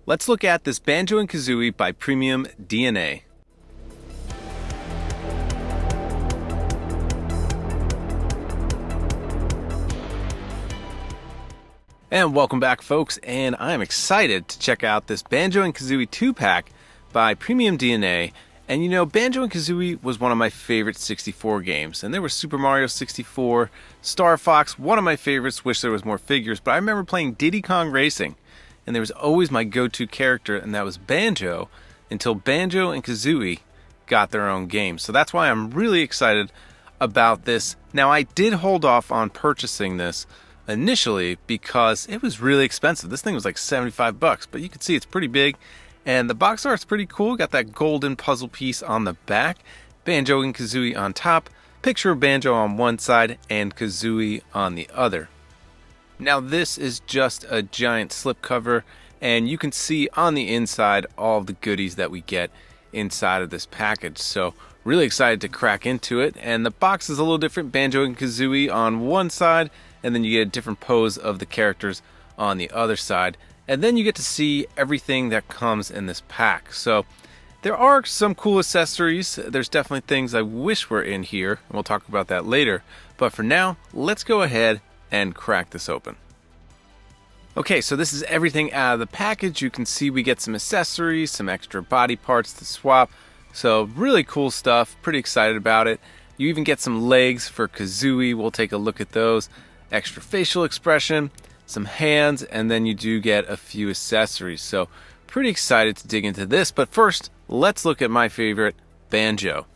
Let's look at this Banjo and Kazooie by Premium DNA. And welcome back, folks, and I'm excited to check out this Banjo and Kazooie 2-pack by Premium DNA. And you know, Banjo and Kazooie was one of my favorite 64 games, and there was Super Mario 64, Star Fox, one of my favorites, wish there was more figures, but I remember playing Diddy Kong Racing, and there was always my go-to character, and that was Banjo, until Banjo and Kazooie got their own game. So that's why I'm really excited about this. Now, I did hold off on purchasing this initially because it was really expensive. This thing was like 75 bucks, but you can see it's pretty big, and the box art's pretty cool. Got that golden puzzle piece on the back, Banjo and Kazooie on top, picture of Banjo on one side and Kazooie on the other. Now this is just a giant slipcover, and you can see on the inside all of the goodies that we get inside of this package. So really excited to crack into it. And the box is a little different. Banjo and Kazooie on one side, and then you get a different pose of the characters on the other side. And then you get to see everything that comes in this pack. So there are some cool accessories. There's definitely things I wish were in here, and we'll talk about that later. But for now, let's go ahead and crack this open. Okay, so this is everything out of the package. You can see we get some accessories, some extra body parts to swap. So really cool stuff, pretty excited about it. You even get some legs for Kazooie, we'll take a look at those. Extra facial expression, some hands, and then you do get a few accessories. So pretty excited to dig into this, but first, let's look at my favorite, Banjo.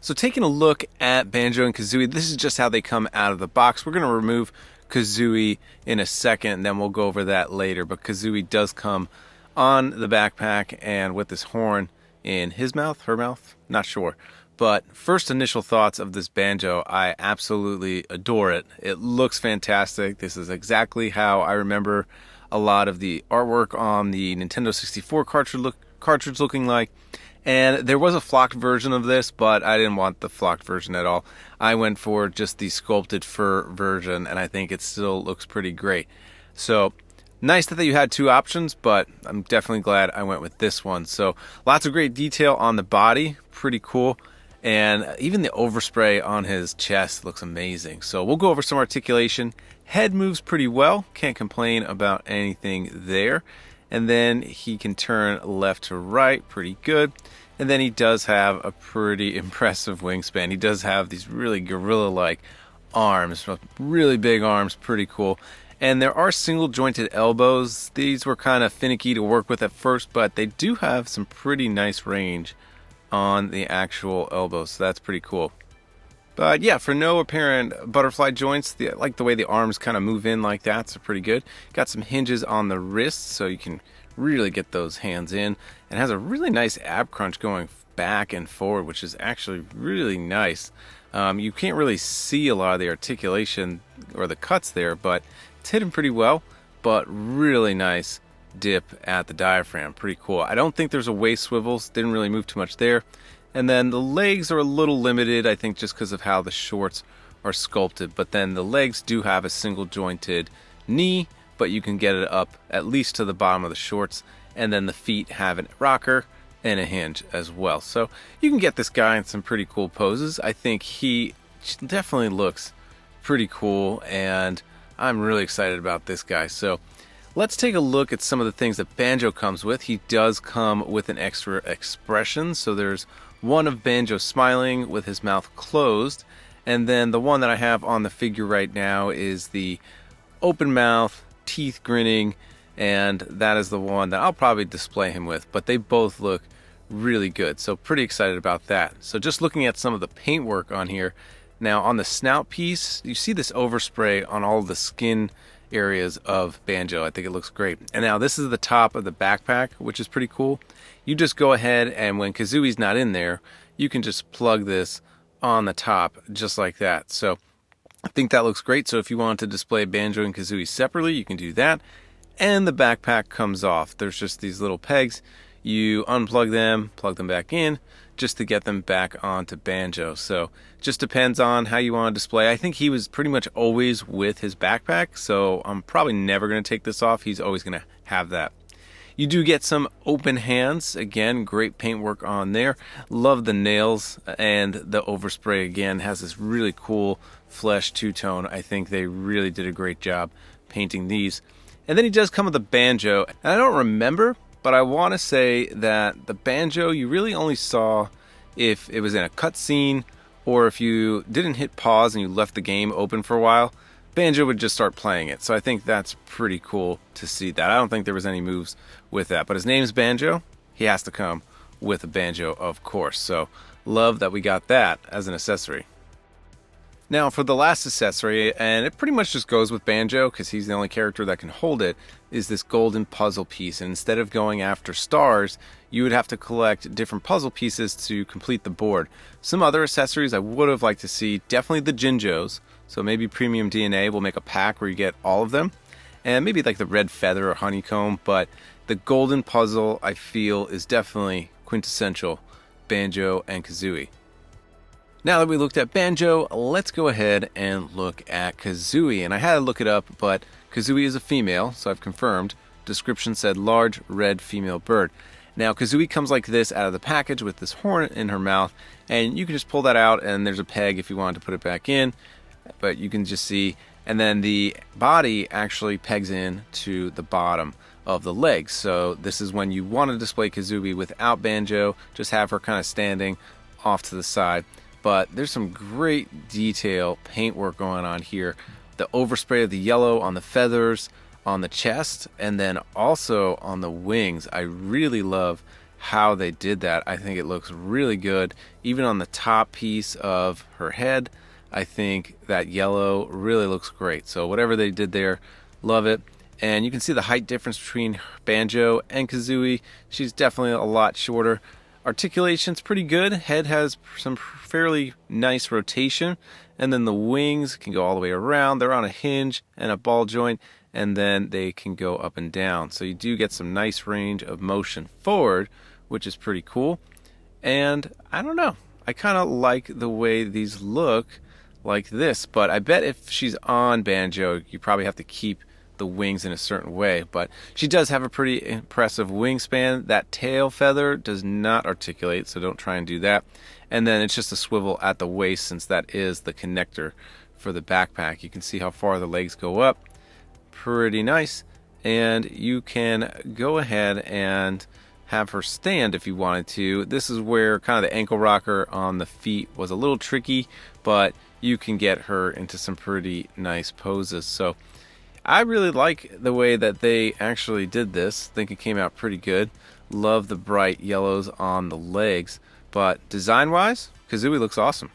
So taking a look at Banjo and Kazooie, this is just how they come out of the box. We're going to remove Kazooie in a second, and then we'll go over that later. But Kazooie does come on the backpack and with this horn in his mouth, her mouth, not sure. But first initial thoughts of this Banjo, I absolutely adore it. It looks fantastic. This is exactly how I remember a lot of the artwork on the Nintendo 64 cartridge looking like. And there was a flocked version of this, but I didn't want the flocked version at all. I went for just the sculpted fur version, and I think it still looks pretty great. So nice that you had two options, but I'm definitely glad I went with this one. So lots of great detail on the body, pretty cool. And even the overspray on his chest looks amazing. So we'll go over some articulation. Head moves pretty well, can't complain about anything there. And then he can turn left to right, pretty good. And then he does have a pretty impressive wingspan. He does have these really gorilla-like arms, really big arms, pretty cool. And there are single jointed elbows. These were kind of finicky to work with at first, but they do have some pretty nice range on the actual elbows, so that's pretty cool. But yeah, for no apparent butterfly joints, I like the way the arms kind of move in like that, so pretty good. Got some hinges on the wrists, so you can really get those hands in. And has a really nice ab crunch going back and forward, which is actually really nice. You can't really see a lot of the articulation or the cuts there, but it's hidden pretty well. But really nice dip at the diaphragm, pretty cool. I don't think there's a waist swivels, didn't really move too much there. And then the legs are a little limited, I think, just because of how the shorts are sculpted. But then the legs do have a single jointed knee, but you can get it up at least to the bottom of the shorts. And then the feet have a rocker and a hinge as well. So you can get this guy in some pretty cool poses. I think he definitely looks pretty cool, and I'm really excited about this guy. So let's take a look at some of the things that Banjo comes with. He does come with an extra expression. So there's one of Banjo smiling with his mouth closed, and then the one that I have on the figure right now is the open mouth, teeth grinning, and that is the one that I'll probably display him with, but they both look really good, so pretty excited about that. So just looking at some of the paintwork on here, now on the snout piece, you see this overspray on all the skin areas of Banjo. I think it looks great. And now this is the top of the backpack, which is pretty cool. You just go ahead, and when Kazooie's not in there, you can just plug this on the top just like that. So I think that looks great. So if you want to display Banjo and Kazooie separately, you can do that. And the backpack comes off. There's just these little pegs. You unplug them, plug them back in, just to get them back onto Banjo. So just depends on how you want to display. I think he was pretty much always with his backpack, so I'm probably never going to take this off. He's always going to have that. You do get some open hands. Again, great paintwork on there. Love the nails, and the overspray again has this really cool flesh two-tone. I think they really did a great job painting these. And then he does come with a banjo. And I don't remember, but I want to say that the banjo you really only saw if it was in a cutscene, or if you didn't hit pause and you left the game open for a while, Banjo would just start playing it. So I think that's pretty cool to see that. I don't think there was any moves with that, but his name's Banjo. He has to come with a banjo, of course. So love that we got that as an accessory. Now for the last accessory, and it pretty much just goes with Banjo because he's the only character that can hold it, is this golden puzzle piece. And instead of going after stars, you would have to collect different puzzle pieces to complete the board. Some other accessories I would have liked to see, definitely the Jinjos. So maybe Premium DNA will make a pack where you get all of them. And maybe like the red feather or honeycomb, but the golden puzzle I feel is definitely quintessential Banjo and Kazooie. Now that we looked at Banjo, let's go ahead and look at Kazooie. And I had to look it up, but Kazooie is a female, so I've confirmed. Description said large red female bird. Now Kazooie comes like this out of the package with this horn in her mouth, and you can just pull that out and there's a peg if you wanted to put it back in, but you can just see, and then the body actually pegs in to the bottom of the legs. So this is when you want to display Kazooie without Banjo, just have her kind of standing off to the side. But there's some great detail paintwork going on here. The overspray of the yellow on the feathers, on the chest, and then also on the wings. I really love how they did that. I think it looks really good. Even on the top piece of her head, I think that yellow really looks great. So whatever they did there, love it. And you can see the height difference between Banjo and Kazooie. She's definitely a lot shorter. Articulation's pretty good. Head has some fairly nice rotation, and then the wings can go all the way around. They're on a hinge and a ball joint, and then they can go up and down. So you do get some nice range of motion forward, which is pretty cool. And I don't know, I kind of like the way these look like this, but I bet if she's on Banjo, you probably have to keep the wings in a certain way. But she does have a pretty impressive wingspan. That tail feather does not articulate, so don't try and do that. And then it's just a swivel at the waist, since that is the connector for the backpack. You can see how far the legs go up. Pretty nice. And you can go ahead and have her stand if you wanted to. This is where kind of the ankle rocker on the feet was a little tricky, but you can get her into some pretty nice poses. So I really like the way that they actually did this. I think it came out pretty good. Love the bright yellows on the legs. But design-wise, Kazooie looks awesome.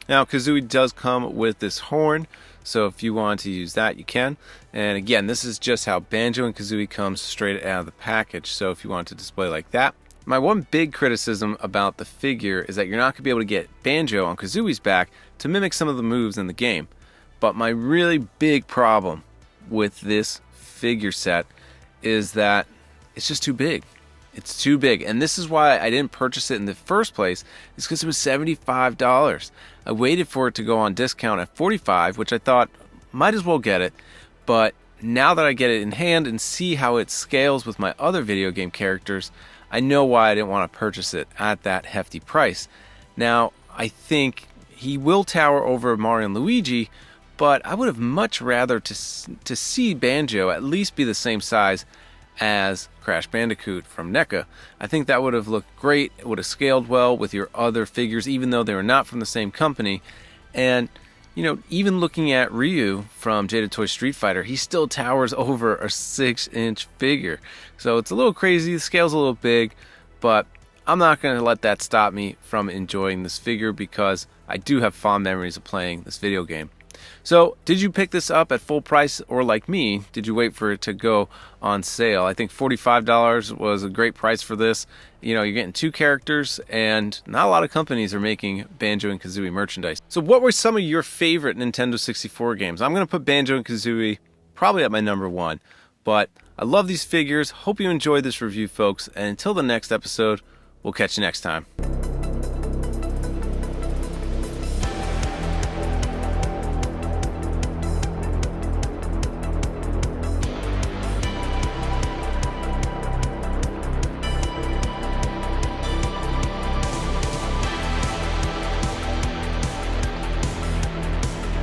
Now, Kazooie does come with this horn, so if you want to use that, you can. And again, this is just how Banjo and Kazooie comes straight out of the package, so if you want to display like that. My one big criticism about the figure is that you're not going to be able to get Banjo on Kazooie's back to mimic some of the moves in the game. But my really big problem with this figure set is that it's just too big. It's too big, and this is why I didn't purchase it in the first place. It's because it was $75. I waited for it to go on discount at $45, which I thought might as well get it. But now that I get it in hand and see how it scales with my other video game characters, I know why I didn't want to purchase it at that hefty price. Now, I think he will tower over Mario and Luigi, but I would have much rather to see Banjo at least be the same size as Crash Bandicoot from NECA. I think that would have looked great. It would have scaled well with your other figures, even though they were not from the same company. And, you know, even looking at Ryu from Jada Toy Street Fighter, he still towers over a 6-inch figure. So it's a little crazy, the scale's a little big, but I'm not going to let that stop me from enjoying this figure because I do have fond memories of playing this video game. So, did you pick this up at full price, or like me, did you wait for it to go on sale? I think $45 was a great price for this. You know, you're getting two characters, and not a lot of companies are making Banjo and Kazooie merchandise. So, what were some of your favorite Nintendo 64 games? I'm going to put Banjo and Kazooie probably at my number one, but I love these figures. Hope you enjoyed this review, folks, and until the next episode, we'll catch you next time.